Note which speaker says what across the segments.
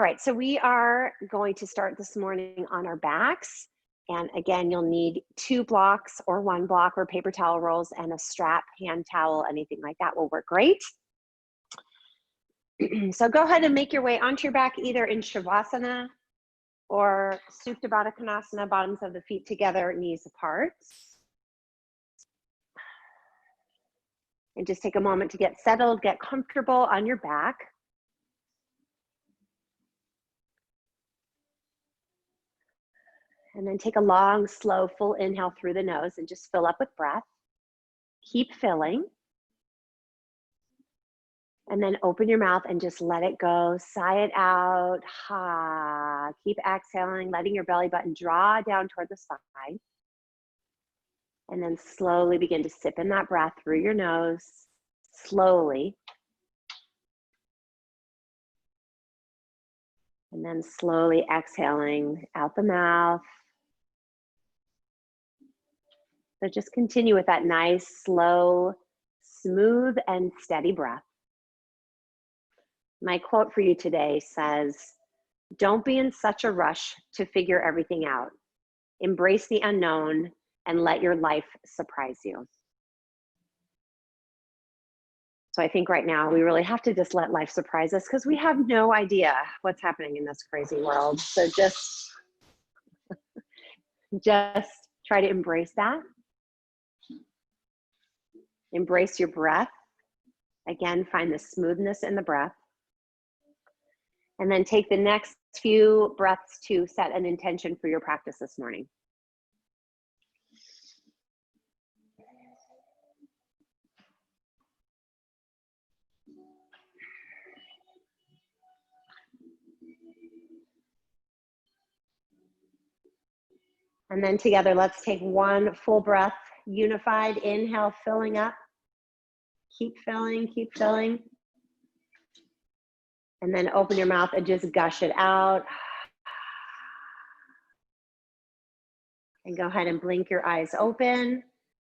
Speaker 1: right, so we are going to start this morning on our backs. And again, you'll need 2 blocks or 1 block or paper towel rolls and a strap, hand towel, anything like that will work great. So go ahead and make your way onto your back, either in Shavasana or Supta Baddha Konasana, bottoms of the feet together, knees apart. And just take a moment to get settled, get comfortable on your back. And then take a long, slow, full inhale through the nose and just fill up with breath. Keep filling. And then open your mouth and just let it go. Sigh it out. Ha. Keep exhaling, letting your belly button draw down toward the side. And then slowly begin to sip in that breath through your nose. Slowly. And then slowly exhaling out the mouth. So just continue with that nice, slow, smooth, and steady breath. My quote for you today says, "Don't be in such a rush to figure everything out. Embrace the unknown and let your life surprise you." So I think right now we really have to just let life surprise us because we have no idea what's happening in this crazy world. So just try to embrace that. Embrace your breath. Again, find the smoothness in the breath. And then take the next few breaths to set an intention for your practice this morning. And then together, let's take 1 full breath, unified. Inhale, filling up. Keep filling, keep filling. And then open your mouth and just gush it out. And go ahead and blink your eyes open.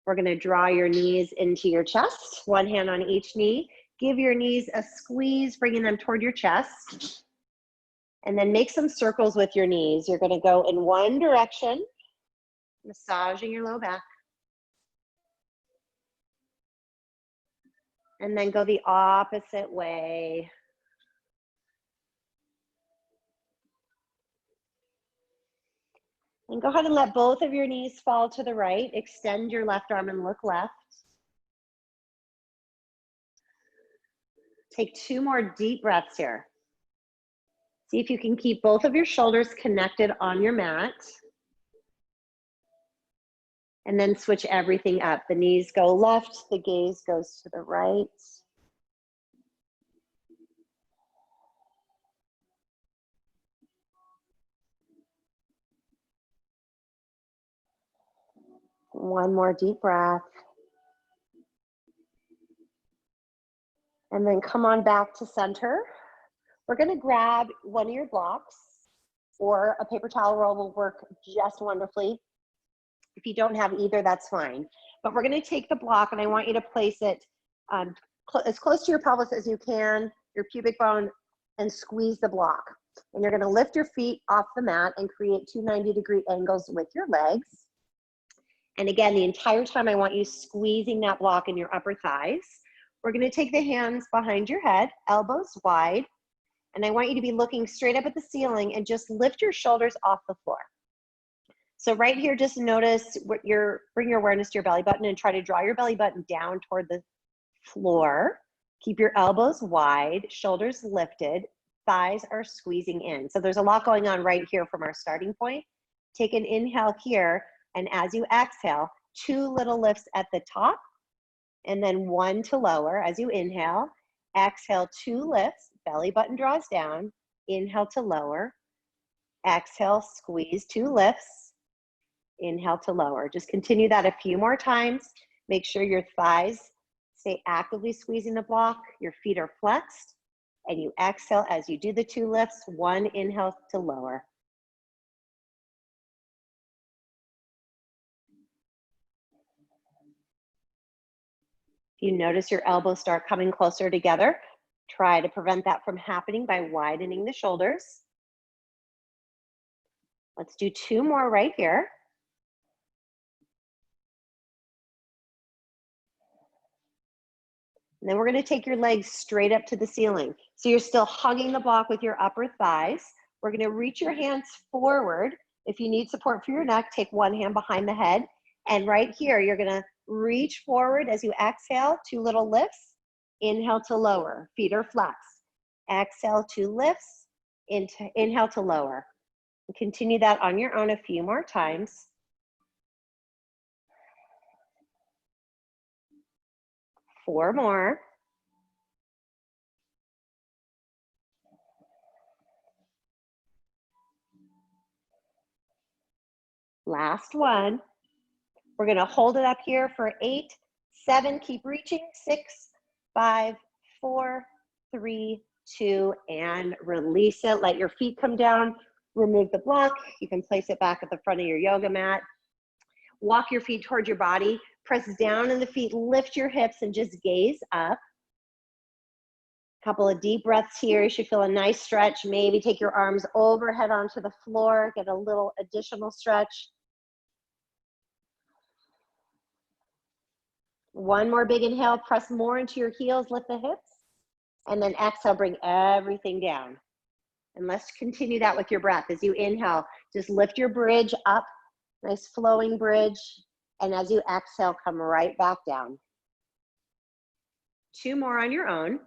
Speaker 1: We're going to draw your knees into your chest, 1 hand on each knee. Give your knees a squeeze, bringing them toward your chest. And then make some circles with your knees. You're going to go in one direction, massaging your low back. And then go the opposite way. And go ahead and let both of your knees fall to the right. Extend your left arm and look left. Take 2 more deep breaths here. See if you can keep both of your shoulders connected on your mat. And then switch everything up. The knees go left, the gaze goes to the right. One more deep breath. And then come on back to center. We're going to grab one of your blocks, or a paper towel roll will work just wonderfully. If you don't have either, that's fine. But we're going to take the block, and I want you to place it as close to your pelvis as you can, your pubic bone, and squeeze the block. And you're going to lift your feet off the mat and create 2 90-degree angles with your legs. And again, the entire time I want you squeezing that block in your upper thighs. We're going to take the hands behind your head, elbows wide, and I want you to be looking straight up at the ceiling and just lift your shoulders off the floor. So right here, just notice bring your awareness to your belly button and try to draw your belly button down toward the floor. Keep your elbows wide, shoulders lifted, thighs are squeezing in. So there's a lot going on right here from our starting point. Take an inhale here, and as you exhale, 2 little lifts at the top, and then 1 to lower as you inhale. Exhale, 2 lifts, belly button draws down, inhale to lower. Exhale, squeeze, 2 lifts, inhale to lower. Just continue that a few more times. Make sure your thighs stay actively squeezing the block, your feet are flexed, and you exhale as you do the 2 lifts, 1 inhale to lower. If you notice your elbows start coming closer together, Try to prevent that from happening by widening the shoulders. Let's do 2 more right here. And then we're going to take your legs straight up to the ceiling. So you're still hugging the block with your upper thighs. We're going to reach your hands forward. If you need support for your neck, take one hand behind the head. And right here, you're going to reach forward as you exhale, 2 little lifts. Inhale to lower, feet are flex. Exhale, 2 lifts, inhale to lower. And continue that on your own a few more times. Four more. Last one. We're going to hold it up here for 8, 7, keep reaching, 6, 5, 4, 3, 2, and release it. Let your feet come down. Remove the block. You can place it back at the front of your yoga mat. Walk your feet towards your body. Press down in the feet, lift your hips, and just gaze up. Couple of deep breaths here. You should feel a nice stretch. Maybe take your arms overhead onto the floor. Get a little additional stretch. One more big inhale. Press more into your heels. Lift the hips. And then exhale, bring everything down. And let's continue that with your breath. As you inhale, just lift your bridge up. Nice flowing bridge. And as you exhale, come right back down. 2 more on your own.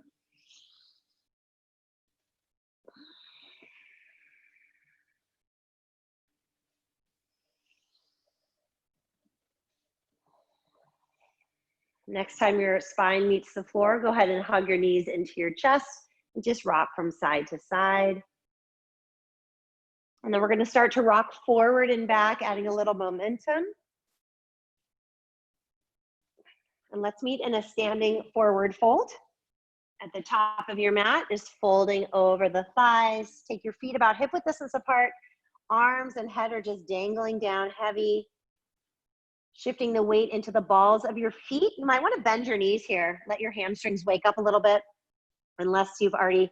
Speaker 1: Next time your spine meets the floor, go ahead and hug your knees into your chest and just rock from side to side. And then we're going to start to rock forward and back, adding a little momentum. And let's meet in a standing forward fold. At the top of your mat, just folding over the thighs. Take your feet about hip width distance apart. Arms and head are just dangling down heavy. Shifting the weight into the balls of your feet. You might want to bend your knees here. Let your hamstrings wake up a little bit. Unless you've already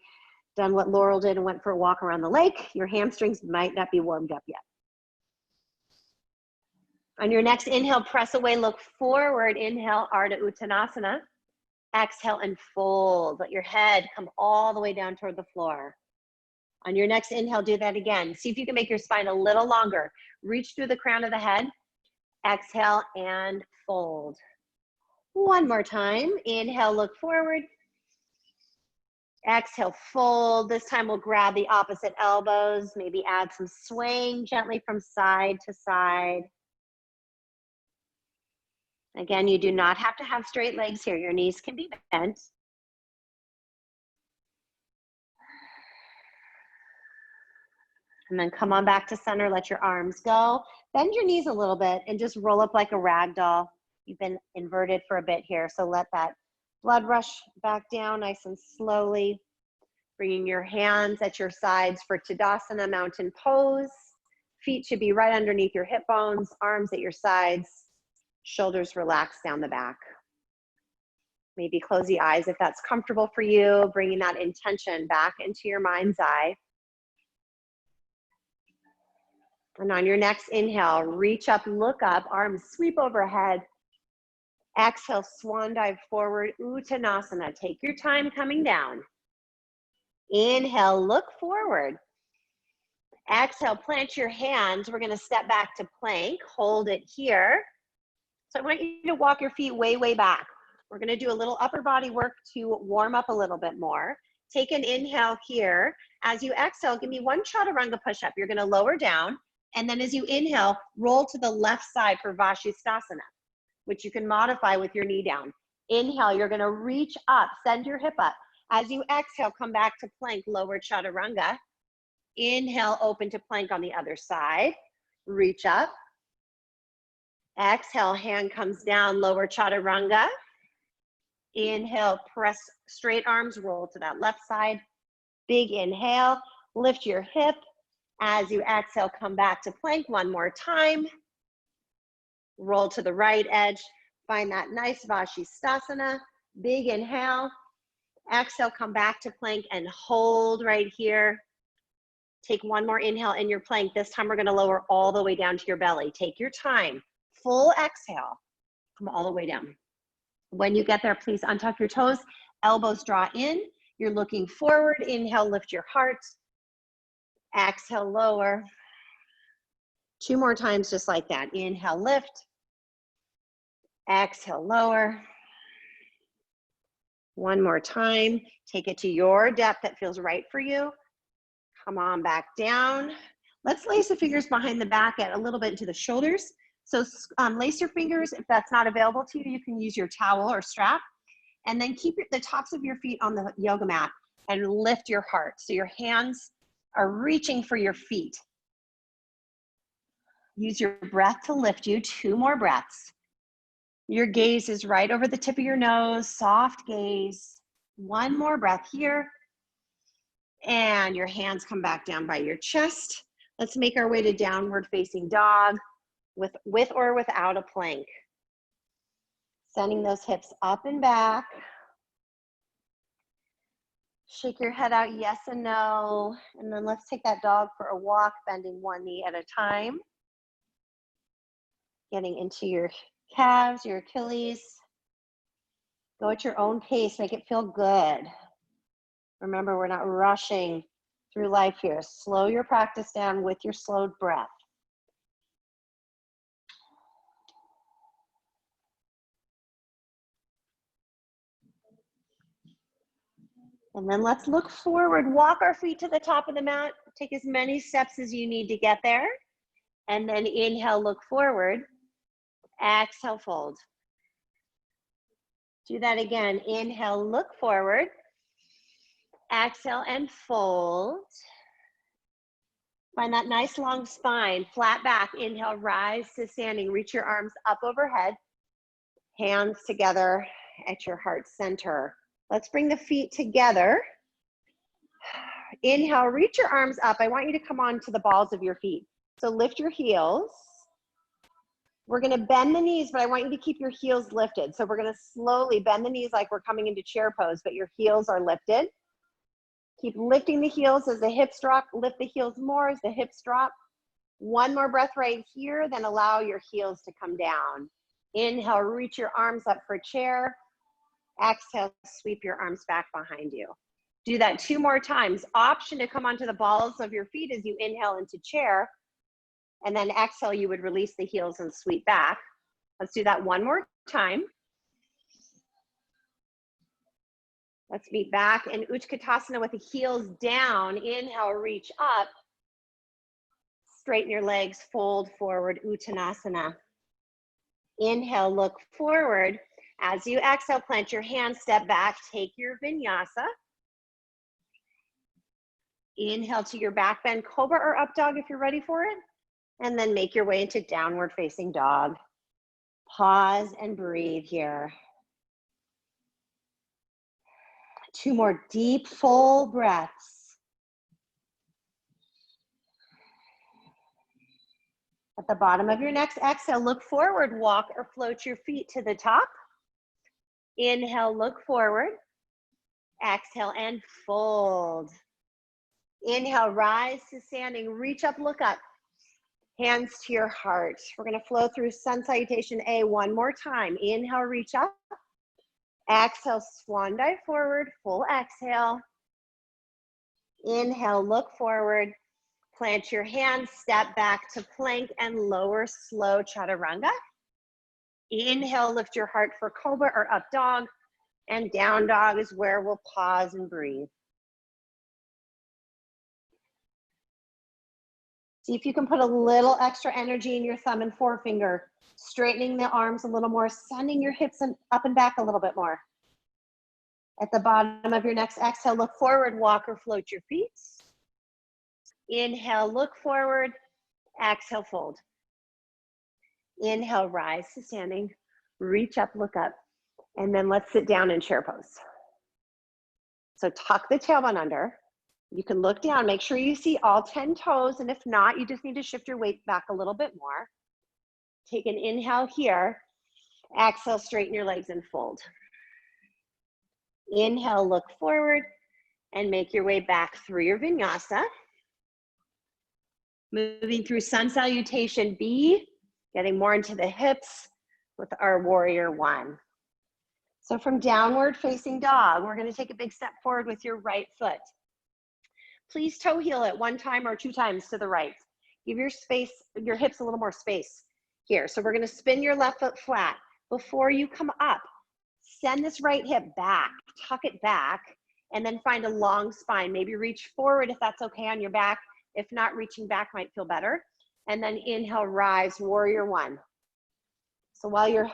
Speaker 1: done what Laurel did and went for a walk around the lake, your hamstrings might not be warmed up yet. On your next inhale, press away, look forward. Inhale, Ardha Uttanasana. Exhale and fold. Let your head come all the way down toward the floor. On your next inhale, do that again. See if you can make your spine a little longer. Reach through the crown of the head. Exhale and fold. One more time. Inhale, look forward. Exhale, fold. This time we'll grab the opposite elbows. Maybe add some swaying gently from side to side. Again, you do not have to have straight legs here. Your knees can be bent. And then come on back to center. Let your arms go. Bend your knees a little bit and just roll up like a rag doll. You've been inverted for a bit here, so let that blood rush back down nice and slowly. Bringing your hands at your sides for Tadasana, mountain pose. Feet should be right underneath your hip bones, arms at your sides, shoulders relaxed down the back. Maybe close the eyes if that's comfortable for you, bringing that intention back into your mind's eye. And on your next inhale, reach up, look up, arms sweep overhead. Exhale, swan dive forward, Uttanasana. Take your time coming down. Inhale, look forward. Exhale, plant your hands. We're going to step back to plank. Hold it here. So I want you to walk your feet way, way back. We're going to do a little upper body work to warm up a little bit more. Take an inhale here. As you exhale, give me one chaturanga push-up. You're going to lower down. And then as you inhale, roll to the left side for Vashisthasana, which you can modify with your knee down. Inhale, you're going to reach up, send your hip up. As you exhale, come back to plank, lower chaturanga. Inhale, open to plank on the other side. Reach up. Exhale, hand comes down, lower chaturanga. Inhale, press straight arms, roll to that left side. Big inhale, lift your hip. As you exhale, come back to plank one more time. Roll to the right edge. Find that nice Vashisthasana. Big inhale. Exhale, come back to plank and hold right here. Take one more inhale in your plank. This time we're gonna lower all the way down to your belly. Take your time. Full exhale. Come all the way down. When you get there, please untuck your toes. Elbows draw in. You're looking forward. Inhale, lift your heart. Exhale, lower. 2 more times just like that. Inhale, lift. Exhale, lower. 1 more time. Take it to your depth that feels right for you. Come on back down. Let's lace the fingers behind the back, a little bit into the shoulders. So lace your fingers. If that's not available to you, you can use your towel or strap. And then keep the tops of your feet on the yoga mat and lift your heart. So your hands are reaching for your feet. Use your breath to lift you. 2 more breaths. Your gaze is right over the tip of your nose, soft gaze. 1 more breath here. And your hands come back down by your chest. Let's make our way to downward facing dog with or without a plank. Sending those hips up and back. Shake your head out, yes and no. And then let's take that dog for a walk, bending 1 knee at a time. Getting into your calves, your Achilles. Go at your own pace, make it feel good. Remember, we're not rushing through life here. Slow your practice down with your slowed breath. And then let's look forward. Walk our feet to the top of the mat. Take as many steps as you need to get there. And then inhale, look forward. Exhale, fold. Do that again. Inhale, look forward. Exhale and fold. Find that nice long spine, flat back. Inhale, rise to standing. Reach your arms up overhead. Hands together at your heart center. Let's bring the feet together. Inhale, reach your arms up. I want you to come on to the balls of your feet. So lift your heels. We're gonna bend the knees, but I want you to keep your heels lifted. So we're gonna slowly bend the knees like we're coming into chair pose, but your heels are lifted. Keep lifting the heels as the hips drop. Lift the heels more as the hips drop. 1 more breath right here, then allow your heels to come down. Inhale, reach your arms up for chair. Exhale, sweep your arms back behind you. Do that 2 more times. Option to come onto the balls of your feet as you inhale into chair. And then exhale, you would release the heels and sweep back. Let's do that 1 more time. Let's meet back in Utkatasana with the heels down. Inhale, reach up. Straighten your legs, fold forward, Uttanasana. Inhale, look forward. As you exhale, plant your hands, step back, take your vinyasa. Inhale to your back bend, cobra or up dog if you're ready for it. And then make your way into downward facing dog. Pause and breathe here. 2 more deep, full breaths. At the bottom of your next exhale, look forward, walk or float your feet to the top. Inhale, look forward. Exhale and fold. Inhale, rise to standing, reach up, look up. Hands to your heart. We're gonna flow through sun salutation A 1 more time. Inhale, reach up. Exhale, swan dive forward, full exhale. Inhale, look forward. Plant your hands, step back to plank and lower slow chaturanga. Inhale, lift your heart for cobra or up dog. And down dog is where we'll pause and breathe. See if you can put a little extra energy in your thumb and forefinger, straightening the arms a little more, sending your hips up and back a little bit more. At the bottom of your next exhale, look forward, walk or float your feet. Inhale, look forward. Exhale, fold. Inhale, rise to standing. Reach up, look up. And then let's sit down in chair pose. So tuck the tailbone under. You can look down, make sure you see all 10 toes. And if not, you just need to shift your weight back a little bit more. Take an inhale here. Exhale, straighten your legs and fold. Inhale, look forward and make your way back through your vinyasa. Moving through sun salutation B, getting more into the hips with our warrior one. So from downward facing dog, we're going to take a big step forward with your right foot. Please toe heel it 1 time or 2 times to the right. Give your hips a little more space here. So we're going to spin your left foot flat. Before you come up, send this right hip back, tuck it back, and then find a long spine. Maybe reach forward if that's okay on your back. If not, reaching back might feel better. And then inhale, rise, warrior one. So while you're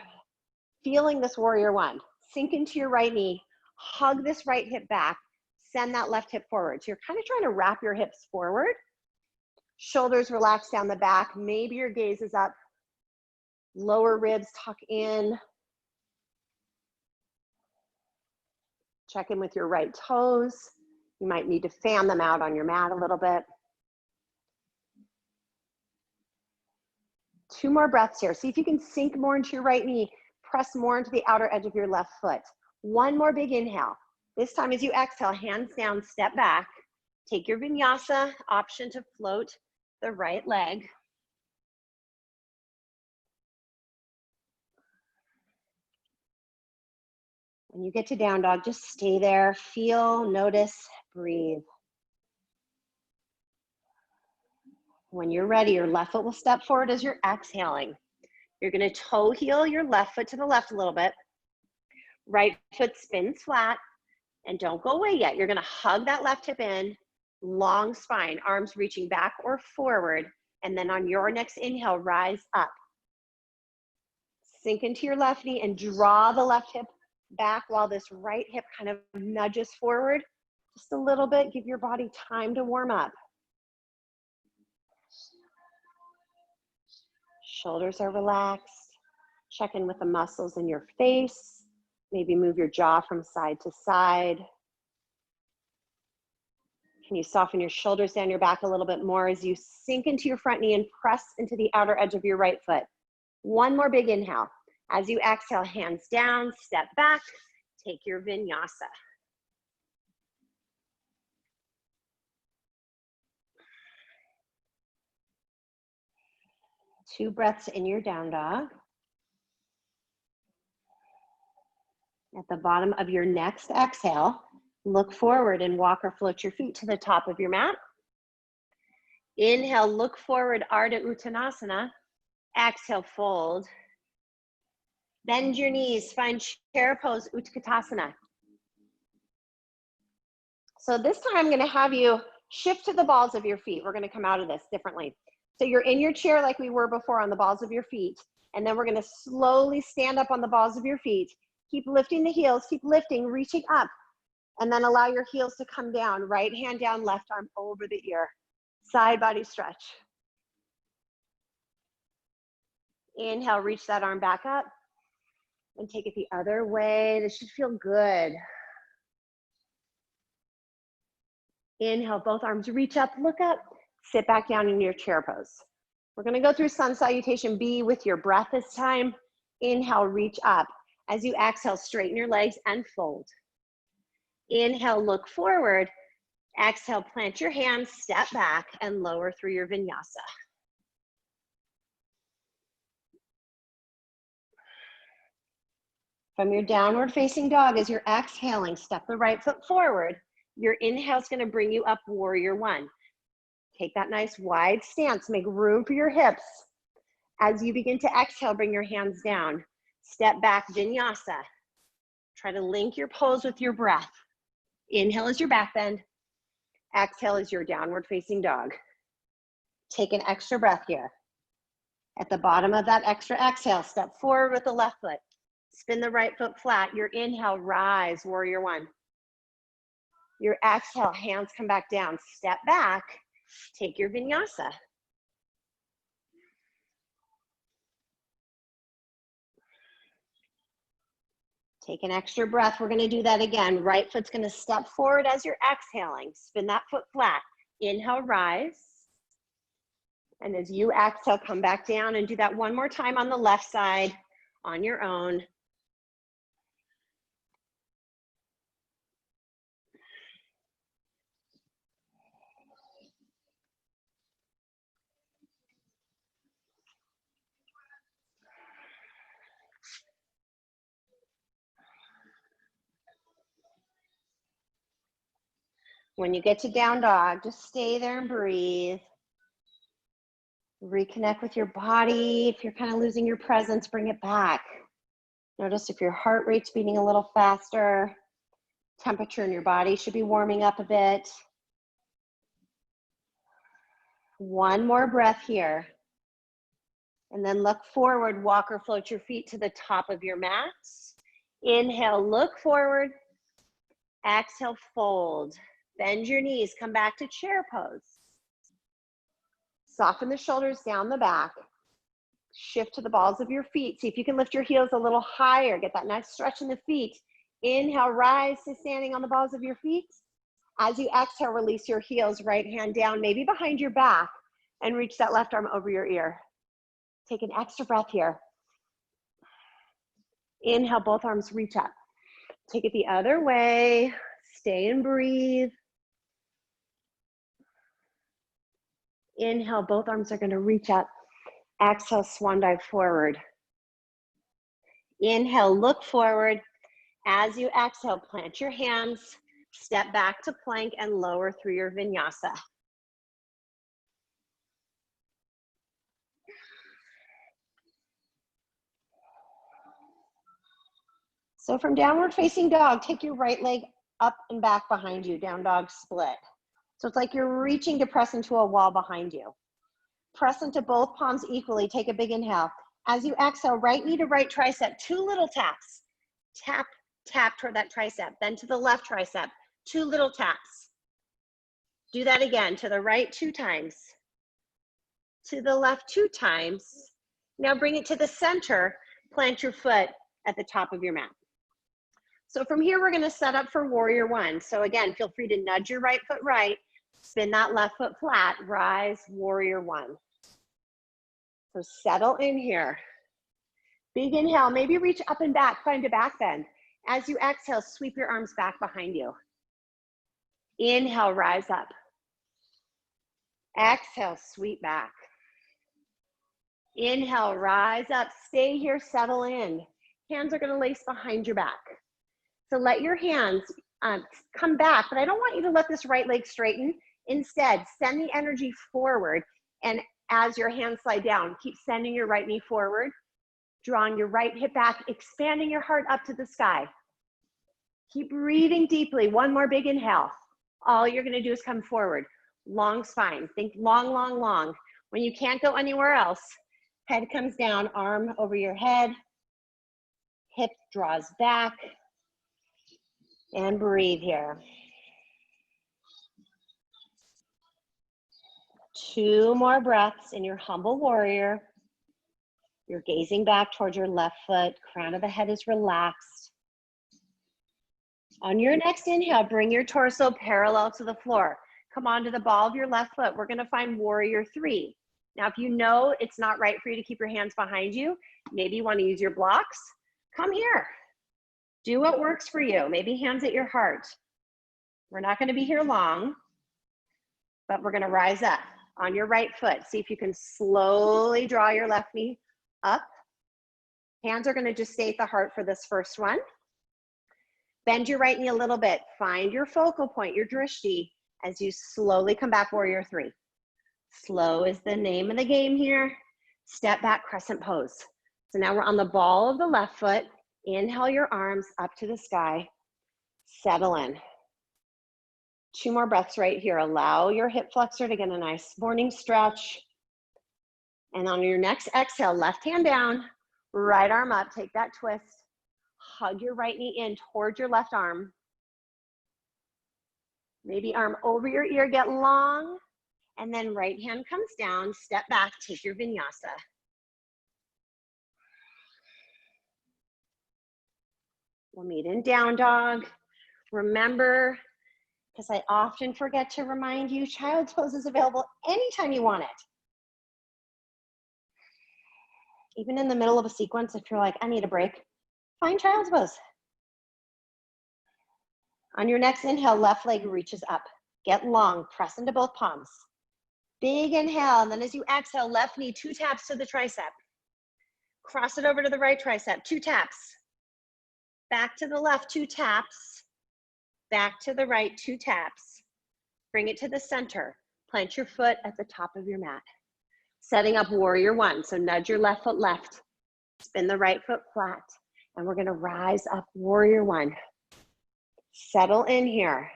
Speaker 1: feeling this warrior one, sink into your right knee, hug this right hip back, send that left hip forward. So you're kind of trying to wrap your hips forward. Shoulders relax down the back. Maybe your gaze is up. Lower ribs tuck in. Check in with your right toes. You might need to fan them out on your mat a little bit. 2 more breaths here. See if you can sink more into your right knee. Press more into the outer edge of your left foot. 1 more big inhale. This time as you exhale, hands down, step back. Take your vinyasa option to float the right leg. When you get to down dog, just stay there. Feel, notice, breathe. When you're ready, your left foot will step forward as you're exhaling. You're going to toe heel your left foot to the left a little bit. Right foot spins flat. And don't go away yet. You're going to hug that left hip in, long spine, arms reaching back or forward. And then on your next inhale, rise up. Sink into your left knee and draw the left hip back while this right hip kind of nudges forward just a little bit. Give your body time to warm up. Shoulders are relaxed. Check in with the muscles in your face. Maybe move your jaw from side to side. Can you soften your shoulders down your back a little bit more as you sink into your front knee and press into the outer edge of your right foot? 1 more big inhale. As you exhale, hands down, step back, take your vinyasa. Two breaths in your down dog. At the bottom of your next exhale, look forward and walk or float your feet to the top of your mat. Inhale, look forward, Ardha Uttanasana. Exhale, fold. Bend your knees, find chair pose, Utkatasana. So this time I'm gonna have you shift to the balls of your feet. We're gonna come out of this differently. So you're in your chair like we were before on the balls of your feet. And then we're gonna slowly stand up on the balls of your feet. Keep lifting the heels, keep lifting, reaching up. And then allow your heels to come down. Right hand down, left arm over the ear. Side body stretch. Inhale, reach that arm back up. And take it the other way. This should feel good. Inhale, both arms reach up, look up. Sit back down in your chair pose. We're gonna go through sun salutation B with your breath this time. Inhale, reach up. As you exhale, straighten your legs and fold. Inhale, look forward. Exhale, plant your hands, step back, and lower through your vinyasa. From your downward facing dog, as you're exhaling, step the right foot forward. Your inhale is gonna bring you up warrior one. Take that nice wide stance, make room for your hips. As you begin to exhale, bring your hands down. Step back, vinyasa. Try to link your pose with your breath. Inhale is your back bend. Exhale is your downward facing dog. Take an extra breath here. At the bottom of that extra exhale, step forward with the left foot. Spin the right foot flat. Your inhale, rise, warrior one. Your exhale, hands come back down. Step back, take your vinyasa. Take an extra breath. We're gonna do that again. Right foot's gonna step forward as you're exhaling. Spin that foot flat. Inhale, rise. And as you exhale, come back down and do that one more time on the left side on your own. When you get to down dog, just stay there and breathe. Reconnect with your body. If you're kind of losing your presence, bring it back. Notice if your heart rate's beating a little faster. Temperature in your body should be warming up a bit. One more breath here. And then look forward, walk or float your feet to the top of your mats. Inhale, look forward. Exhale, fold. Bend your knees, come back to chair pose. Soften the shoulders down the back. Shift to the balls of your feet. See if you can lift your heels a little higher. Get that nice stretch in the feet. Inhale, rise to standing on the balls of your feet. As you exhale, release your heels, right hand down, maybe behind your back, and reach that left arm over your ear. Take an extra breath here. Inhale, both arms reach up. Take it the other way. Stay and breathe. Inhale, both arms are going to reach up. Exhale, swan dive forward. Inhale, look forward. As you exhale, plant your hands, step back to plank and lower through your vinyasa. So from downward facing dog, take your right leg up and back behind you, down dog split. So it's like you're reaching to press into a wall behind you. Press into both palms equally, take a big inhale. As you exhale, right knee to right tricep, 2 little taps. Tap, tap toward that tricep, then to the left tricep, 2 little taps. Do that again, to the right 2 times. To the left 2 times. Now bring it to the center, plant your foot at the top of your mat. So from here, we're gonna set up for warrior 1. So again, feel free to nudge your right foot right, spin that left foot flat, rise, warrior 1. So settle in here. Big inhale, maybe reach up and back, find a back bend. As you exhale, sweep your arms back behind you. Inhale, rise up. Exhale, sweep back. Inhale, rise up, stay here, settle in. Hands are gonna lace behind your back. So let your hands come back, but I don't want you to let this right leg straighten. Instead, send the energy forward, and as your hands slide down, keep sending your right knee forward, drawing your right hip back, expanding your heart up to the sky. Keep breathing deeply. One more big inhale. All you're gonna do is come forward. Long spine, think long, long, long. When you can't go anywhere else, head comes down, arm over your head, hip draws back, and breathe here. 2 more breaths in your humble warrior. You're gazing back towards your left foot, crown of the head is relaxed. On your next inhale, bring your torso parallel to the floor. Come onto the ball of your left foot. We're gonna find warrior 3. Now, if you know it's not right for you to keep your hands behind you, maybe you wanna use your blocks, come here. Do what works for you. Maybe hands at your heart. We're not gonna be here long, but we're gonna rise up on your right foot. See if you can slowly draw your left knee up. Hands are gonna just stay at the heart for this first one. Bend your right knee a little bit. Find your focal point, your drishti, as you slowly come back, warrior 3. Slow is the name of the game here. Step back, crescent pose. So now we're on the ball of the left foot. Inhale your arms up to the sky. Settle in. 2 more breaths right here. Allow your hip flexor to get a nice morning stretch. And on your next exhale, left hand down, right arm up, take that twist. Hug your right knee in towards your left arm. Maybe arm over your ear, get long. And then right hand comes down, step back, take your vinyasa. We'll meet in down dog. Remember, because I often forget to remind you, child's pose is available anytime you want it. Even in the middle of a sequence, if you're like, I need a break, find child's pose. On your next inhale, left leg reaches up. Get long, press into both palms. Big inhale, and then as you exhale, left knee, 2 taps to the tricep. Cross it over to the right tricep, 2 taps. Back to the left, 2 taps. Back to the right, 2 taps. Bring it to the center. Plant your foot at the top of your mat. Setting up warrior one. So nudge your left foot left. Spin the right foot flat. And we're gonna rise up warrior one. Settle in here.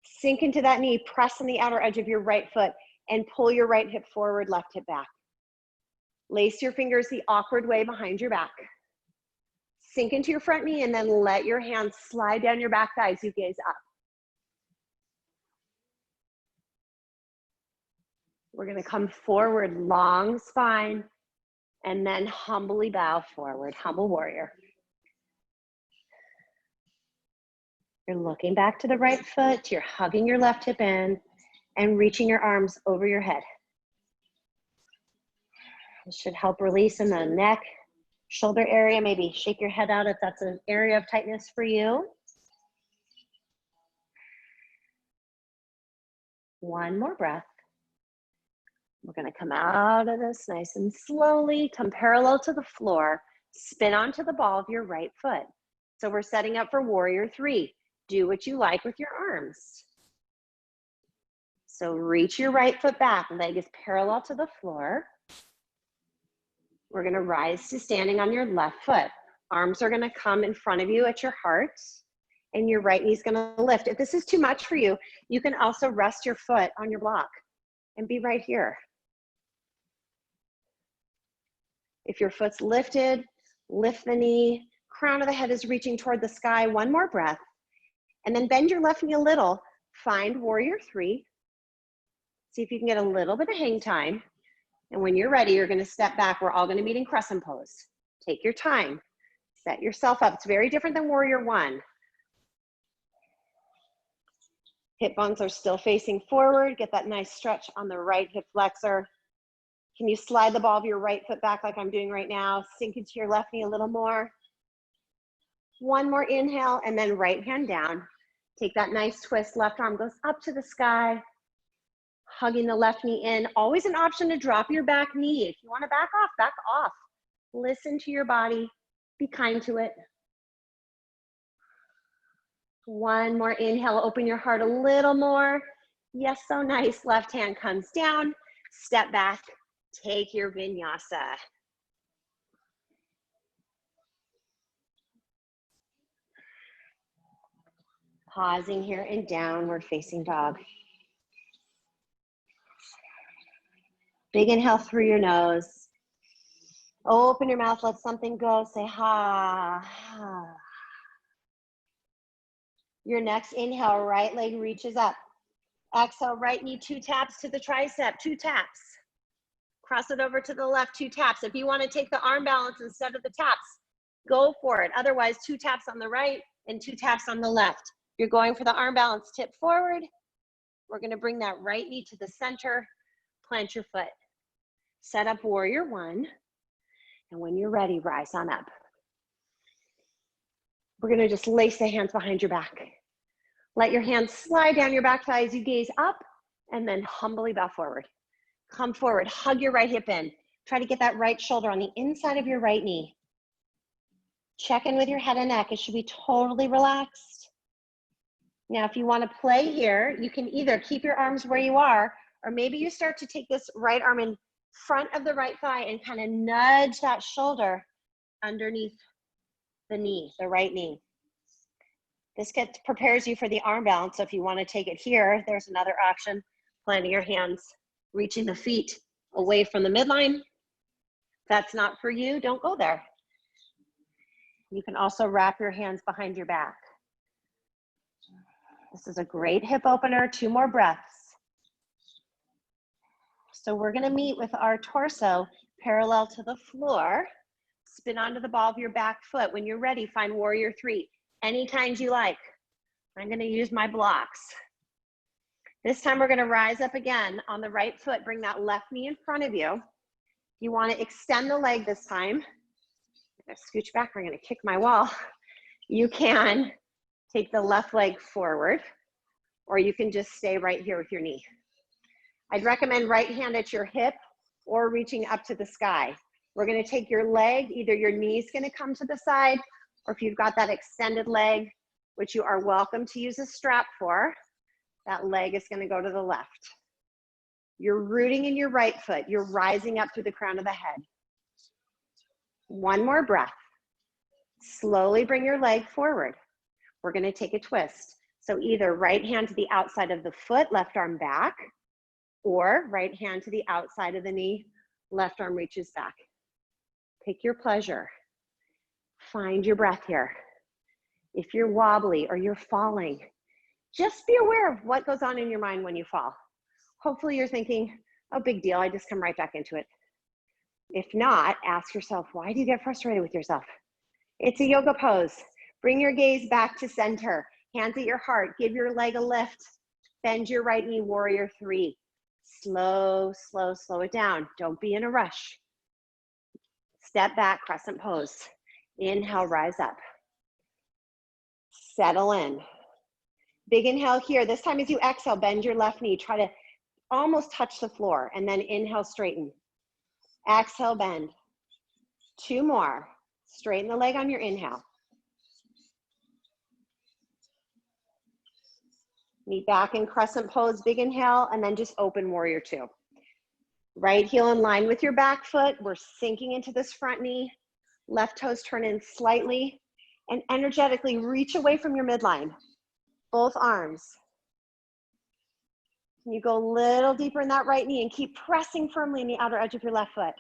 Speaker 1: Sink into that knee, press on the outer edge of your right foot and pull your right hip forward, left hip back. Lace your fingers the awkward way behind your back. Sink into your front knee and then let your hands slide down your back thigh as you gaze up. We're gonna come forward, long spine, and then humbly bow forward, humble warrior. You're looking back to the right foot, you're hugging your left hip in and reaching your arms over your head. This should help release in the neck, shoulder area. Maybe shake your head out if that's an area of tightness for you. One more breath. We're gonna come out of this nice and slowly, come parallel to the floor, spin onto the ball of your right foot. So we're setting up for warrior three. Do what you like with your arms. So reach your right foot back, leg is parallel to the floor. We're gonna rise to standing on your left foot. Arms are gonna come in front of you at your heart, and your right knee's gonna lift. If this is too much for you, you can also rest your foot on your block and be right here. If your foot's lifted, lift the knee, crown of the head is reaching toward the sky. One more breath. And then bend your left knee a little. Find warrior three. See if you can get a little bit of hang time. And when you're ready, you're gonna step back. We're all gonna meet in crescent pose. Take your time. Set yourself up. It's very different than warrior one. Hip bones are still facing forward. Get that nice stretch on the right hip flexor. Can you slide the ball of your right foot back like I'm doing right now? Sink into your left knee a little more. One more inhale, and then right hand down. Take that nice twist. Left arm goes up to the sky. Hugging the left knee in. Always an option to drop your back knee. If you want to back off, back off. Listen to your body. Be kind to it. One more inhale. Open your heart a little more. Yes, so nice. Left hand comes down. Step back. Take your vinyasa. Pausing here in downward facing dog. Big inhale through your nose. Open your mouth, let something go. Say ha, ha. Your next inhale, right leg reaches up. Exhale, right knee, 2 taps to the tricep, 2 taps. Cross it over to the left, 2 taps. If you want to take the arm balance instead of the taps, go for it. Otherwise, 2 taps on the right and 2 taps on the left. You're going for the arm balance, tip forward. We're going to bring that right knee to the center, plant your foot. Set up warrior one, and when you're ready, rise on up. We're going to just lace the hands behind your back. Let your hands slide down your back thigh as you gaze up, and then humbly bow forward. Come forward, hug your right hip in. Try to get that right shoulder on the inside of your right knee. Check in with your head and neck. It should be totally relaxed. Now, if you want to play here, you can either keep your arms where you are, or maybe you start to take this right arm in front of the right thigh and kind of nudge that shoulder underneath the knee, the right knee. This prepares you for the arm balance. So if you want to take it here, there's another option. Planting your hands, reaching the feet away from the midline. If that's not for you, don't go there. You can also wrap your hands behind your back. This is a great hip opener. 2 more breaths. So we're going to meet with our torso parallel to the floor. Spin onto the ball of your back foot. When you're ready, find warrior three. Any kind you like. I'm going to use my blocks. This time we're going to rise up again on the right foot. Bring that left knee in front of you. You want to extend the leg this time. I'm going to scooch back. I'm going to kick my wall. You can take the left leg forward, or you can just stay right here with your knee. I'd recommend right hand at your hip or reaching up to the sky. We're going to take your leg, either your knee's going to come to the side, or if you've got that extended leg, which you are welcome to use a strap for, That leg is going to go to the left. You're rooting in your right foot. You're rising up through the crown of the head. One more breath. Slowly bring your leg forward. We're going to take a twist. So either right hand to the outside of the foot, left arm back, or right hand to the outside of the knee, left arm reaches back. Pick your pleasure. Find your breath here. If you're wobbly or you're falling, just be aware of what goes on in your mind when you fall. Hopefully you're thinking, oh, big deal, I just come right back into it. If not, ask yourself, why do you get frustrated with yourself? It's a yoga pose. Bring your gaze back to center. Hands at your heart. Give your leg a lift. Bend your right knee, warrior three. Slow, slow, slow it down. Don't be in a rush. Step back, crescent pose. Inhale, rise up. Settle in. Big inhale here. This time as you exhale, bend your left knee. Try to almost touch the floor, and then inhale, straighten. Exhale, bend. Two more. Straighten the leg on your inhale. Meet back in crescent pose, big inhale, and then just open warrior two. Right heel in line with your back foot. We're sinking into this front knee. Left toes turn in slightly, and energetically reach away from your midline. Both arms. You go a little deeper in that right knee and keep pressing firmly in the outer edge of your left foot.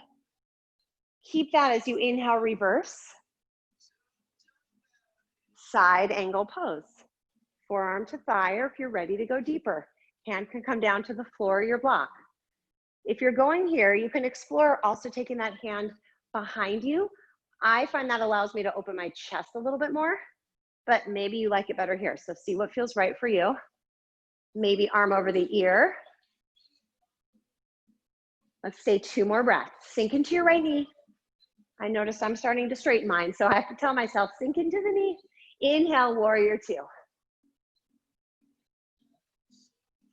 Speaker 1: Keep that as you inhale, reverse. Side angle pose. Forearm to thigh, or if you're ready to go deeper, hand can come down to the floor of your block. If you're going here, you can explore also taking that hand behind you. I find that allows me to open my chest a little bit more, but maybe you like it better here. So see what feels right for you. Maybe arm over the ear. Let's stay two more breaths. Sink into your right knee. I notice I'm starting to straighten mine, so I have to tell myself, sink into the knee. Inhale, warrior two.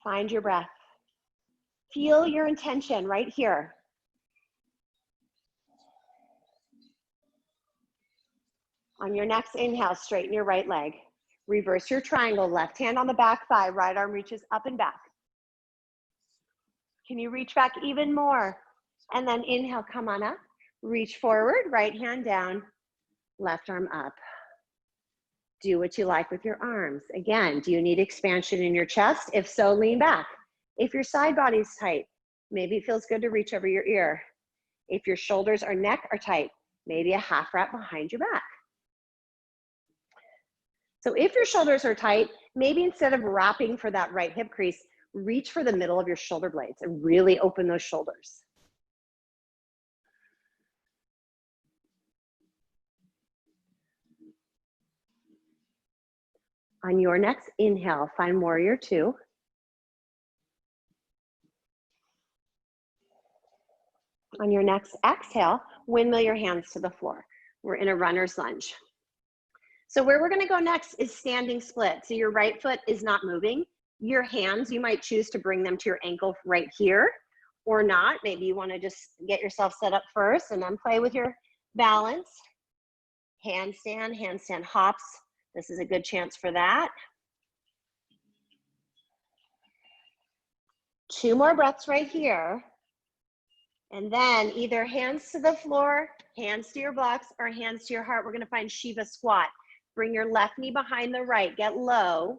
Speaker 1: Find your breath. Feel your intention right here. On your next inhale, straighten your right leg. Reverse your triangle, left hand on the back thigh, right arm reaches up and back. Can you reach back even more? And then inhale, come on up. Reach forward, right hand down, left arm up. Do what you like with your arms. Again, do you need expansion in your chest? If so, lean back. If your side body's tight, maybe it feels good to reach over your ear. If your shoulders or neck are tight, maybe a half wrap behind your back. So if your shoulders are tight, maybe instead of wrapping for that right hip crease, reach for the middle of your shoulder blades and really open those shoulders. On your next inhale, find warrior two. On your next exhale, windmill your hands to the floor. We're in a runner's lunge. So where we're gonna go next is standing split. So your right foot is not moving. Your hands, you might choose to bring them to your ankle right here or not. Maybe you wanna just get yourself set up first and then play with your balance. Handstand hops. This is a good chance for that. Two more breaths right here. And then either hands to the floor, hands to your blocks, or hands to your heart. We're gonna find Shiva squat. Bring your left knee behind the right, get low.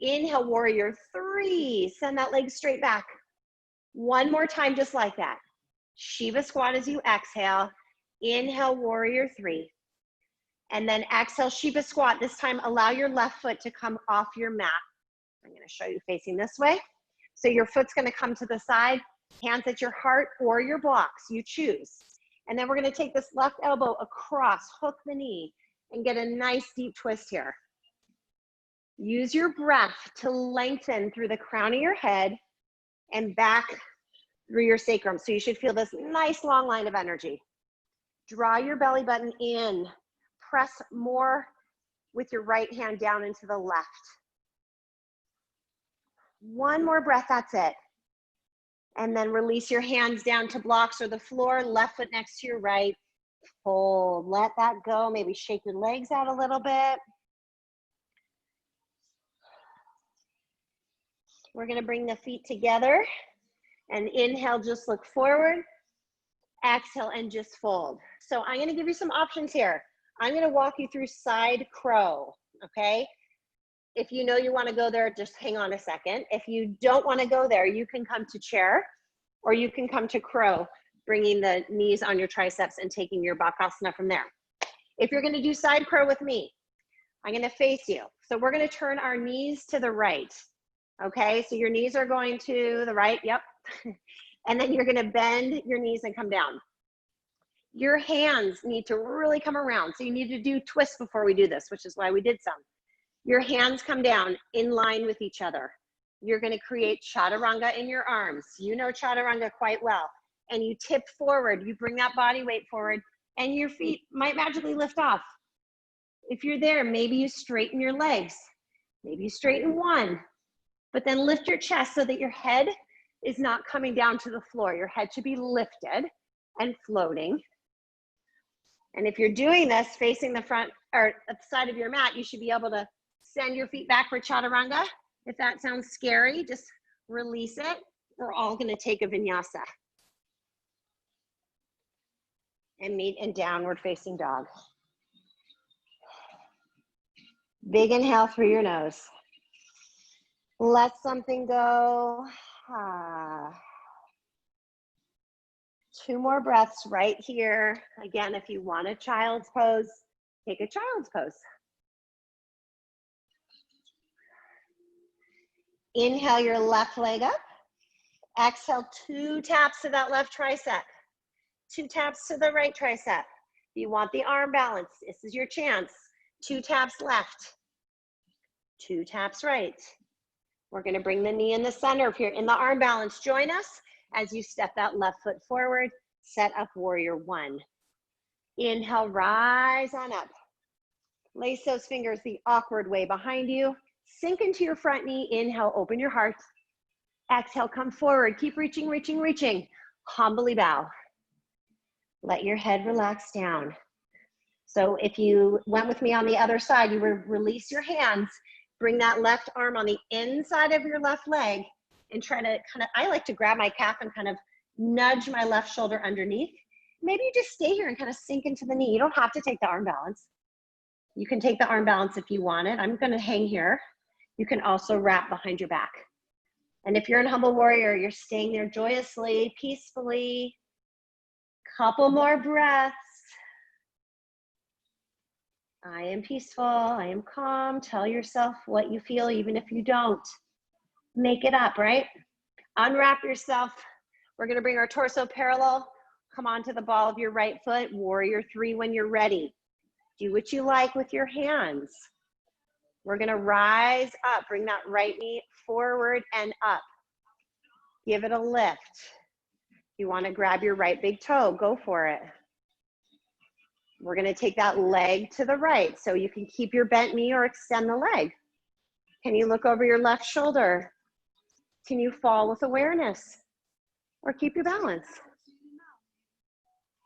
Speaker 1: Inhale, warrior three. Send that leg straight back. One more time, just like that. Shiva squat as you exhale. Inhale, warrior three. And then exhale, Shiva squat. This time, allow your left foot to come off your mat. I'm gonna show you facing this way. So your foot's gonna come to the side, hands at your heart or your blocks, you choose. And then we're gonna take this left elbow across, hook the knee, and get a nice deep twist here. Use your breath to lengthen through the crown of your head and back through your sacrum. So you should feel this nice long line of energy. Draw your belly button in. Press more with your right hand down into the left. One more breath, that's it. And then release your hands down to blocks or the floor, left foot next to your right. Fold, let that go. Maybe shake your legs out a little bit. We're gonna bring the feet together and inhale, just look forward. Exhale and just fold. So I'm gonna give you some options here. I'm gonna walk you through side crow, okay? If you know you wanna go there, just hang on a second. If you don't wanna go there, you can come to chair or you can come to crow, bringing the knees on your triceps and taking your bakasana from there. If you're gonna do side crow with me, I'm gonna face you. So we're gonna turn our knees to the right, okay? So your knees are going to the right, yep. And then you're gonna bend your knees and come down. Your hands need to really come around. So you need to do twists before we do this, which is why we did some. Your hands come down in line with each other. You're gonna create chaturanga in your arms. You know chaturanga quite well. And you tip forward, you bring that body weight forward, and your feet might magically lift off. If you're there, maybe you straighten your legs. Maybe you straighten one, but then lift your chest so that your head is not coming down to the floor. Your head should be lifted and floating. And if you're doing this facing the front or at the side of your mat, you should be able to send your feet back for chaturanga. If that sounds scary, just release it. We're all gonna take a vinyasa. And meet in downward facing dog. Big inhale through your nose. Let something go. Two more breaths right here. Again, if you want a child's pose, take a child's pose. Inhale your left leg up. Exhale, 2 taps to that left tricep. 2 taps to the right tricep. If you want the arm balance, this is your chance. 2 taps left. 2 taps right. We're gonna bring the knee in the center. If you're in the arm balance, join us as you step that left foot forward, set up warrior 1. Inhale, rise on up. Lace those fingers the awkward way behind you. Sink into your front knee. Inhale, open your heart. Exhale, come forward. Keep reaching, reaching, reaching. Humbly bow. Let your head relax down. So if you went with me on the other side, you would release your hands, bring that left arm on the inside of your left leg, and try to I like to grab my calf and kind of nudge my left shoulder underneath. Maybe you just stay here and kind of sink into the knee. You don't have to take the arm balance. You can take the arm balance if you want it. I'm gonna hang here. You can also wrap behind your back. And if you're in humble warrior, you're staying there joyously, peacefully. Couple more breaths. I am peaceful, I am calm. Tell yourself what you feel, even if you don't. Make it up, right? Unwrap yourself. We're gonna bring our torso parallel. Come onto the ball of your right foot. Warrior 3 when you're ready. Do what you like with your hands. We're gonna rise up. Bring that right knee forward and up. Give it a lift. You wanna grab your right big toe, go for it. We're gonna take that leg to the right so you can keep your bent knee or extend the leg. Can you look over your left shoulder? Can you fall with awareness or keep your balance?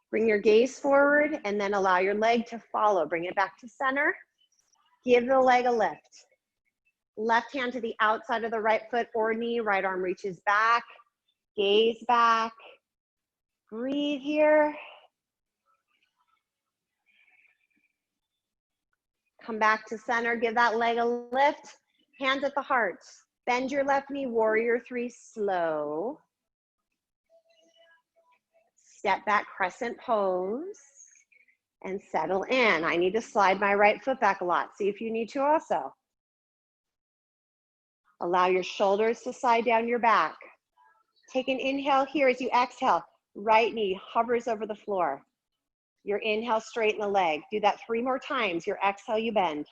Speaker 1: Bring your gaze forward and then allow your leg to follow. Bring it back to center. Give the leg a lift. Left hand to the outside of the right foot or knee. Right arm reaches back. Gaze back. Breathe here. Come back to center, give that leg a lift. Hands at the heart. Bend your left knee, warrior 3, slow. Step back, crescent pose. And settle in. I need to slide my right foot back a lot. See if you need to also. Allow your shoulders to slide down your back. Take an inhale here as you exhale. Right knee hovers over the floor. Your inhale, straighten the leg. Do that 3 more times. Your exhale, you bend.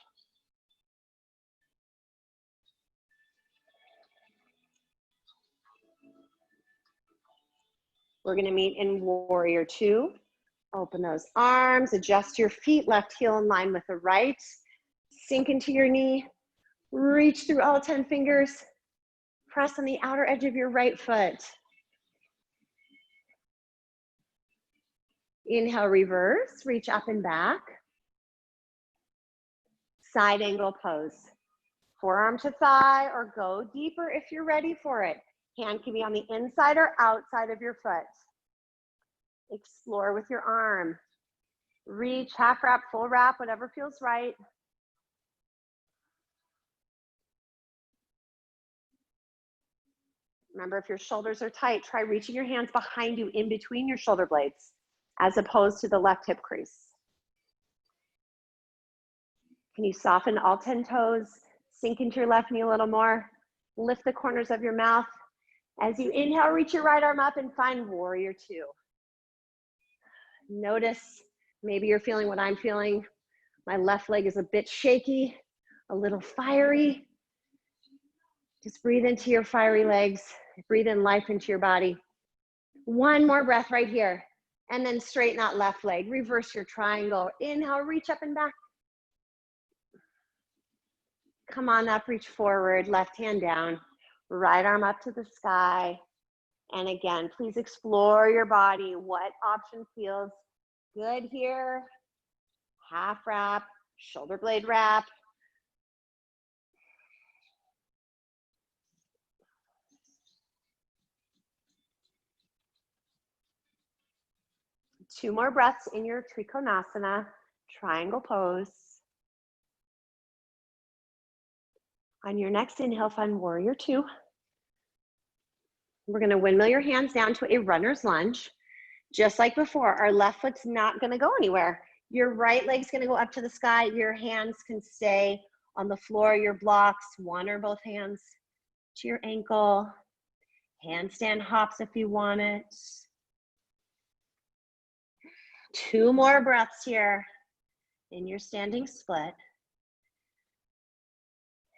Speaker 1: We're gonna meet in warrior 2. Open those arms, adjust your feet, left heel in line with the right. Sink into your knee, reach through all 10 fingers. Press on the outer edge of your right foot. Inhale, reverse, reach up and back. Side angle pose. Forearm to thigh, or go deeper if you're ready for it. Hand can be on the inside or outside of your foot. Explore with your arm. Reach, half wrap, full wrap, whatever feels right. Remember, if your shoulders are tight, try reaching your hands behind you in between your shoulder blades, as opposed to the left hip crease. Can you soften all 10 toes? Sink into your left knee a little more. Lift the corners of your mouth. As you inhale, reach your right arm up and find warrior two. Notice, maybe you're feeling what I'm feeling. My left leg is a bit shaky, a little fiery. Just breathe into your fiery legs. Breathe in life into your body. One more breath right here. And then straighten that left leg. Reverse your triangle. Inhale, reach up and back. Come on up, reach forward, left hand down, right arm up to the sky. And again, please explore your body. What option feels good here? Half wrap, shoulder blade wrap. Two more breaths in your Trikonasana, triangle pose. On your next inhale, find warrior two. We're gonna windmill your hands down to a runner's lunge. Just like before, our left foot's not gonna go anywhere. Your right leg's gonna go up to the sky. Your hands can stay on the floor, your blocks, one or both hands to your ankle. Handstand hops if you want it. Two more breaths here in your standing split.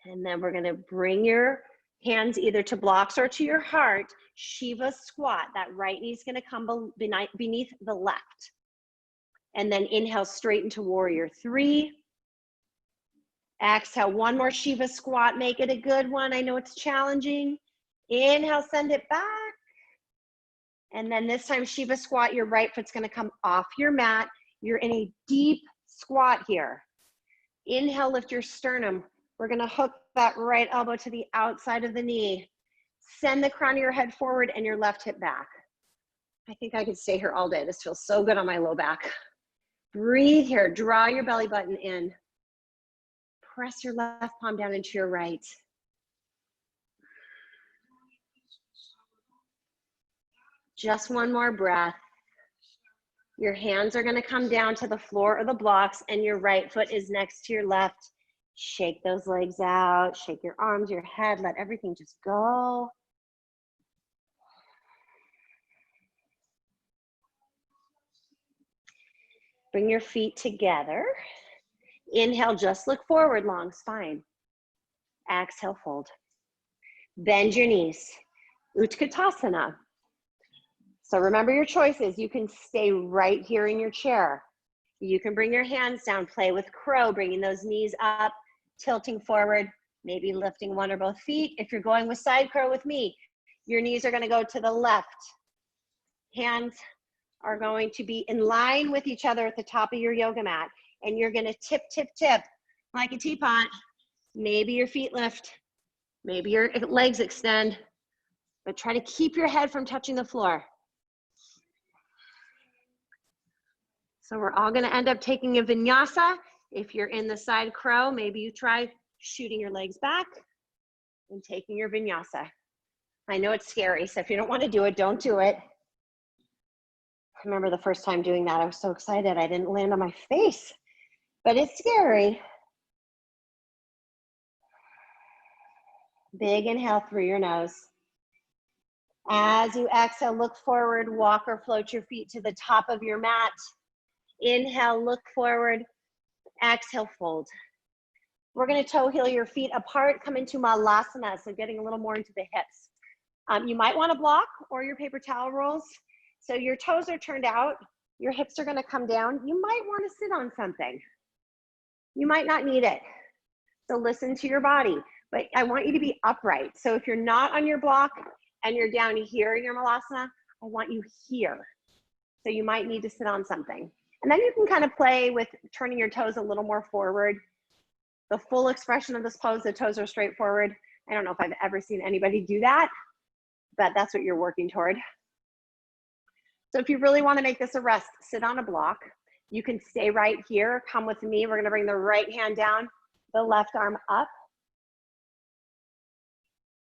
Speaker 1: And then we're gonna bring your hands either to blocks or to your heart. Shiva squat. That right knee is gonna come beneath the left. And then inhale straight into warrior three. Exhale, one more Shiva squat. Make it a good one. I know it's challenging. Inhale, send it back. And then this time, Shiva squat, your right foot's gonna come off your mat. You're in a deep squat here. Inhale, lift your sternum. We're gonna hook that right elbow to the outside of the knee. Send the crown of your head forward and your left hip back. I think I could stay here all day. This feels so good on my low back. Breathe here, draw your belly button in. Press your left palm down into your right. Just one more breath. Your hands are gonna come down to the floor or the blocks and your right foot is next to your left. Shake those legs out, shake your arms, your head, let everything just go. Bring your feet together. Inhale, just look forward, long spine. Exhale, fold. Bend your knees. Utkatasana. So remember your choices. You can stay right here in your chair. You can bring your hands down, play with crow, bringing those knees up, tilting forward, maybe lifting one or both feet. If you're going with side crow with me, your knees are gonna go to the left. Hands are going to be in line with each other at the top of your yoga mat. And you're gonna tip, tip, tip like a teapot. Maybe your feet lift, maybe your legs extend, but try to keep your head from touching the floor. So we're all gonna end up taking a vinyasa. If you're in the side crow, maybe you try shooting your legs back and taking your vinyasa. I know it's scary, so if you don't wanna do it, don't do it. I remember the first time doing that, I was so excited I didn't land on my face, but it's scary. Big inhale through your nose. As you exhale, look forward, walk or float your feet to the top of your mat. Inhale, look forward, exhale, fold. We're gonna toe heel your feet apart, come into Malasana, so getting a little more into the hips. You might wanna block or your paper towel rolls. So your toes are turned out, your hips are gonna come down. You might wanna sit on something. You might not need it. So listen to your body, but I want you to be upright. So if you're not on your block and you're down here in your Malasana, I want you here. So you might need to sit on something. And then you can kind of play with turning your toes a little more forward. the full expression of this pose. The toes are straight forward. I don't know if I've ever seen anybody do that, but that's what you're working toward. So if you really want to make this a rest, sit on a block. You can stay right here. Come with me. We're going to bring the right hand down, the left arm up.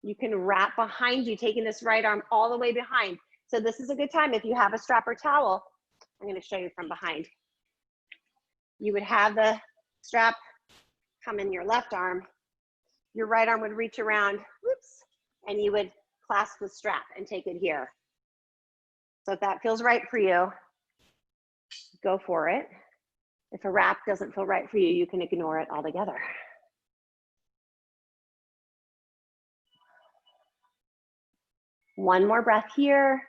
Speaker 1: You can wrap behind you, taking this right arm all the way behind. So this is a good time. If you have a strap or towel, I'm going to show you from behind. You would have the strap come in your left arm. Your right arm would reach around, whoops, and you would clasp the strap and take it here. So if that feels right for you, go for it. If a wrap doesn't feel right for you, you can ignore it altogether. One more breath here,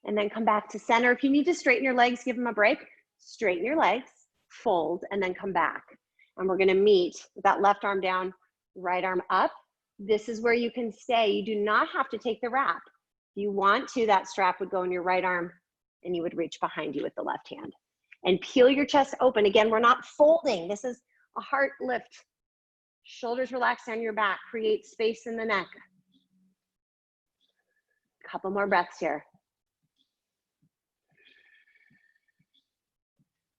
Speaker 1: and then come back to center. If you need to straighten your legs, give them a break. Straighten your legs, fold, and then come back. And we're gonna meet with that left arm down, right arm up. This is where you can stay. You do not have to take the wrap. If you want to, that strap would go in your right arm and you would reach behind you with the left hand. And peel your chest open. Again, we're not folding. This is a heart lift. Shoulders relaxed on your back. Create space in the neck. Couple more breaths here.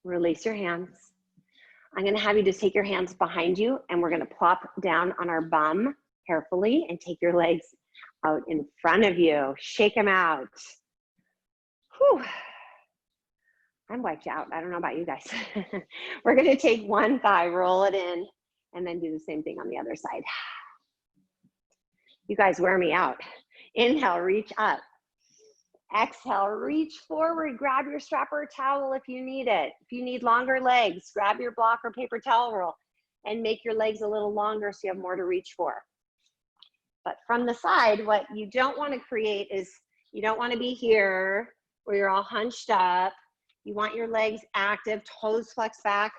Speaker 1: Release your hands. I'm going to have you just take your hands behind you and we're going to plop down on our bum carefully and take your legs out in front of you. Shake them out. Whew. I'm wiped out. I don't know about you guys. We're going to take one thigh, roll it in, and then do the same thing on the other side. You guys wear me out. Inhale, reach up. Exhale, reach forward. Grab your strap or towel if you need it. If you need longer legs, grab your block or paper towel roll and make your legs a little longer so you have more to reach for. But from the side, what you don't want to create is, you don't want to be here where you're all hunched up. You want your legs active, toes flex back.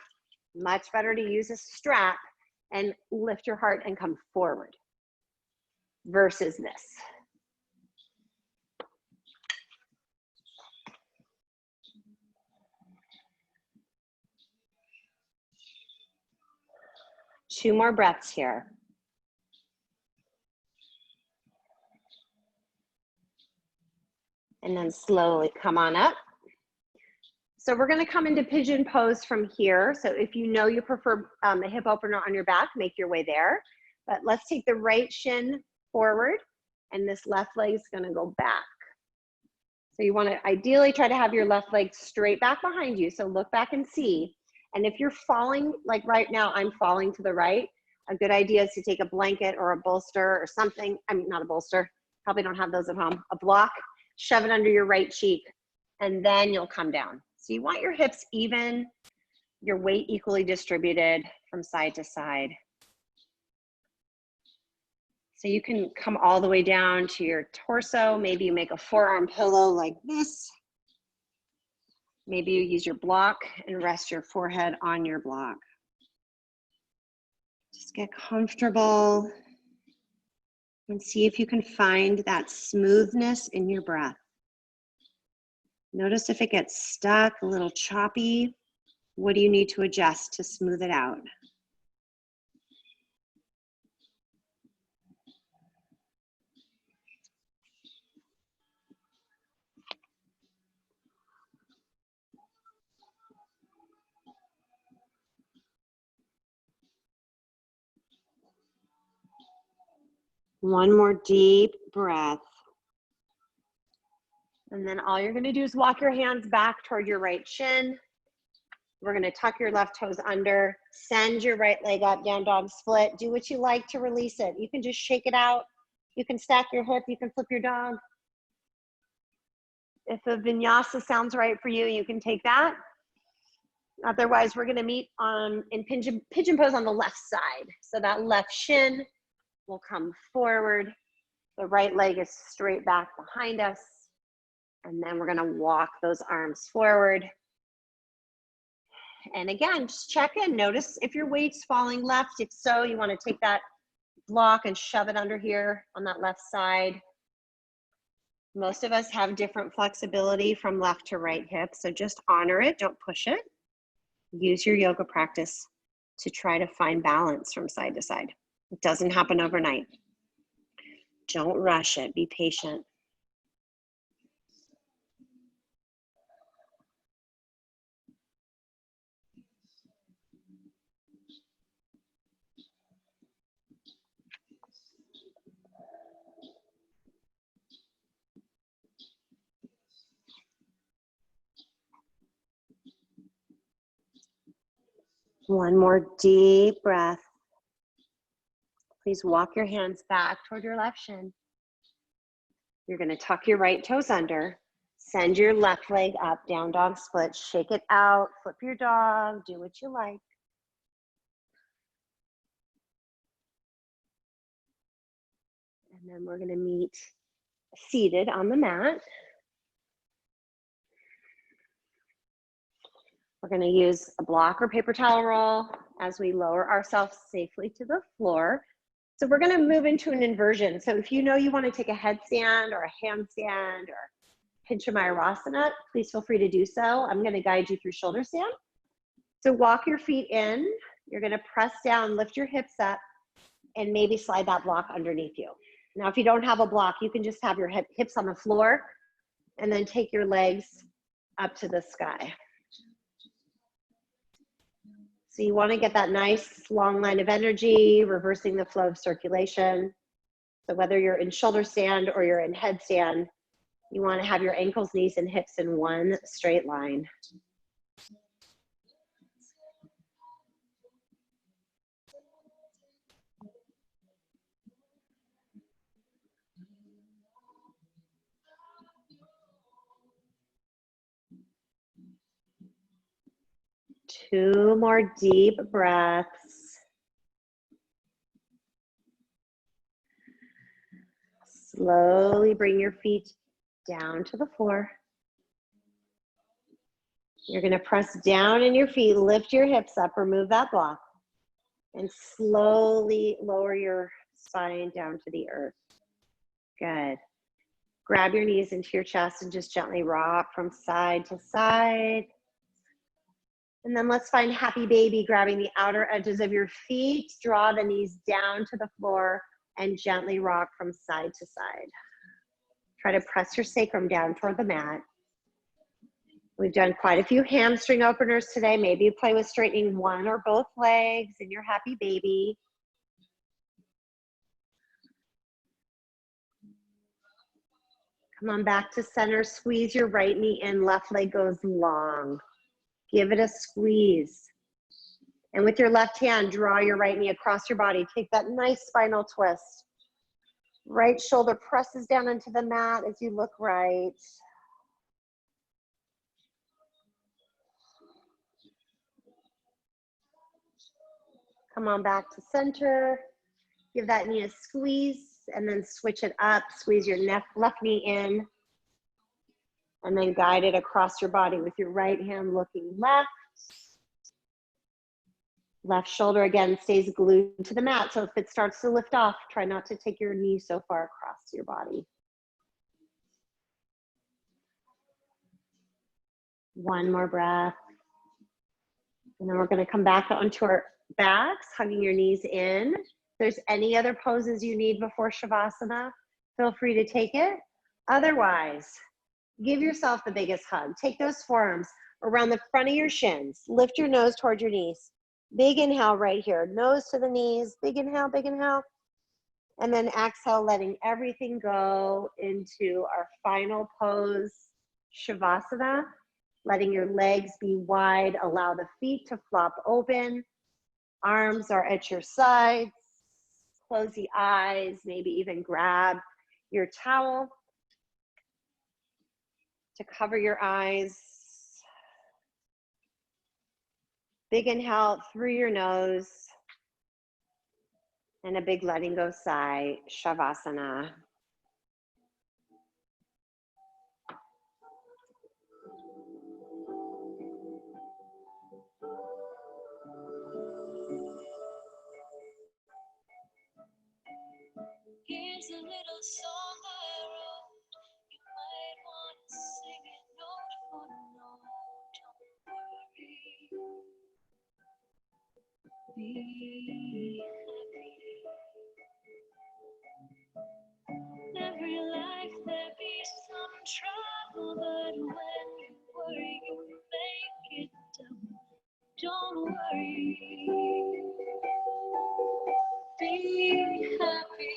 Speaker 1: Much better to use a strap and lift your heart and come forward versus this. Two more breaths here. And then slowly come on up. So we're going to come into pigeon pose from here. So if you know you prefer a hip opener on your back, make your way there. But let's take the right shin forward and this left leg is going to go back. So you want to ideally try to have your left leg straight back behind you. So look back and see. And if you're falling, like right now, I'm falling to the right, a good idea is to take a blanket or a bolster or something. I mean, not a bolster, probably don't have those at home. A block, shove it under your right cheek, and then you'll come down. So you want your hips even, your weight equally distributed from side to side. So you can come all the way down to your torso. Maybe you make a forearm pillow like this. Maybe you use your block and rest your forehead on your block. Just get comfortable and see if you can find that smoothness in your breath. Notice if it gets stuck, a little choppy. What do you need to adjust to smooth it out? One more deep breath. And then all you're going to do is walk your hands back toward your right shin. We're going to tuck your left toes under, send your right leg up, down dog split. Do what you like to release it. You can just shake it out. You can stack your hip. You can flip your dog. If a vinyasa sounds right for you, you can take that. Otherwise, we're going to meet in pigeon pose on the left side. So that left shin will come forward. The right leg is straight back behind us. And then we're gonna walk those arms forward. And again, just check in. Notice if your weight's falling left. If so, you wanna take that block and shove it under here on that left side. Most of us have different flexibility from left to right hip. So just honor it, don't push it. Use your yoga practice to try to find balance from side to side. It doesn't happen overnight. Don't rush it. Be patient. One more deep breath. Please walk your hands back toward your left shin. You're going to tuck your right toes under. Send your left leg up, down dog split. Shake it out, flip your dog, do what you like. And then we're going to meet seated on the mat. We're going to use a block or paper towel roll as we lower ourselves safely to the floor. So we're going to move into an inversion. So if you know you want to take a headstand or a handstand or Pinchamayurasana, please feel free to do so. I'm going to guide you through shoulder stand. So walk your feet in. You're going to press down, lift your hips up, and maybe slide that block underneath you. Now, if you don't have a block, you can just have your hips on the floor and then take your legs up to the sky. So you want to get that nice long line of energy, reversing the flow of circulation. So whether you're in shoulder stand or you're in headstand, you want to have your ankles, knees, and hips in one straight line. Two more deep breaths. Slowly bring your feet down to the floor. You're going to press down in your feet, lift your hips up, remove that block, and slowly lower your spine down to the earth. Good. Grab your knees into your chest and just gently rock from side to side. And then let's find happy baby, grabbing the outer edges of your feet. Draw the knees down to the floor and gently rock from side to side. Try to press your sacrum down toward the mat. We've done quite a few hamstring openers today. Maybe you play with straightening one or both legs in your happy baby. Come on back to center. Squeeze your right knee in. Left leg goes long. Give it a squeeze. And with your left hand, draw your right knee across your body. Take that nice spinal twist. Right shoulder presses down into the mat as you look right. Come on back to center. Give that knee a squeeze and then switch it up. Squeeze your left knee in and then guide it across your body with your right hand looking left. Left shoulder again stays glued to the mat. So if it starts to lift off, try not to take your knee so far across your body. One more breath. And then we're going to come back onto our backs, hugging your knees in. If there's any other poses you need before Shavasana, feel free to take it. Otherwise, give yourself the biggest hug. Take those forearms around the front of your shins. Lift your nose toward your knees. Big inhale right here. Nose to the knees. Big inhale, big inhale. And then exhale, letting everything go into our final pose, Shavasana. Letting your legs be wide. Allow the feet to flop open. Arms are at your sides. Close the eyes. Maybe even grab your towel to cover your eyes. Big inhale through your nose. And a big letting go sigh, Shavasana.
Speaker 2: Here's a little song I wrote. You might want to sing it note for note. Don't worry. Be happy. Every life there be some trouble, but when you worry, you make it double. Don't worry. Be happy.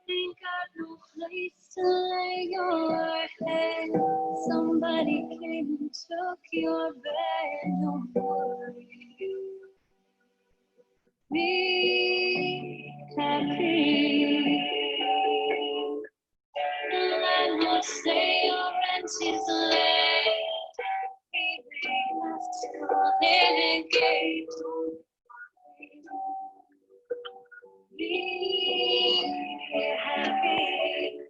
Speaker 2: Ain't got no place to lay your head. Somebody came and took your bed. Don't worry. Be happy. The landlord say your rent is late. He may have to come in and gate. Be happy.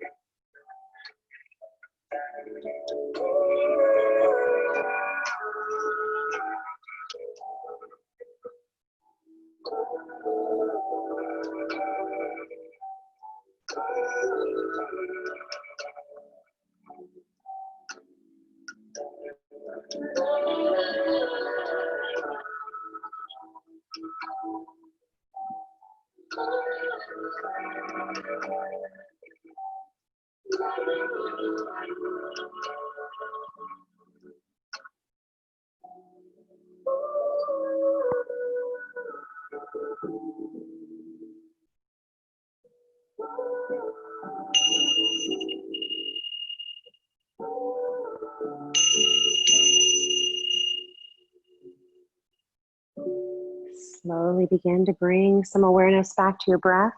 Speaker 1: Slowly begin to bring some awareness back to your breath,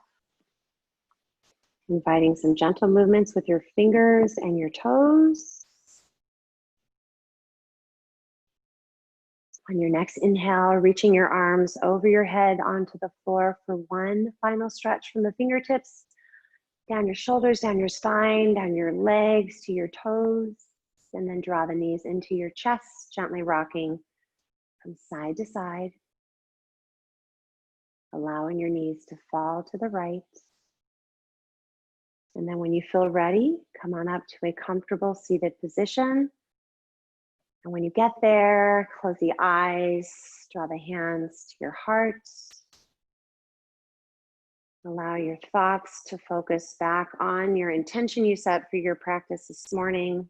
Speaker 1: inviting some gentle movements with your fingers and your toes. On your next inhale, reaching your arms over your head onto the floor for one final stretch from the fingertips, down your shoulders, down your spine, down your legs to your toes, and then draw the knees into your chest, gently rocking from side to side, allowing your knees to fall to the right. And then when you feel ready, come on up to a comfortable seated position. And when you get there, close the eyes, draw the hands to your heart. Allow your thoughts to focus back on your intention you set for your practice this morning.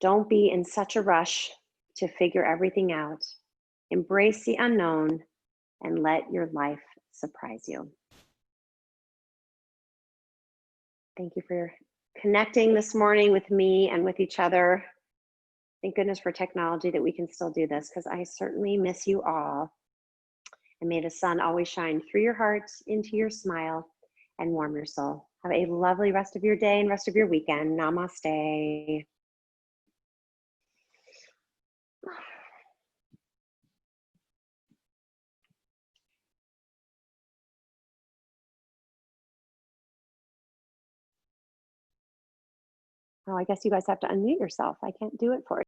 Speaker 1: Don't be in such a rush to figure everything out. Embrace the unknown and let your life surprise you. Thank you for connecting this morning with me and with each other. Thank goodness for technology that we can still do this, because I certainly miss you all. And may the sun always shine through your heart, into your smile, and warm your soul. Have a lovely rest of your day and rest of your weekend. Namaste. Oh, I guess you guys have to unmute yourself. I can't do it for you.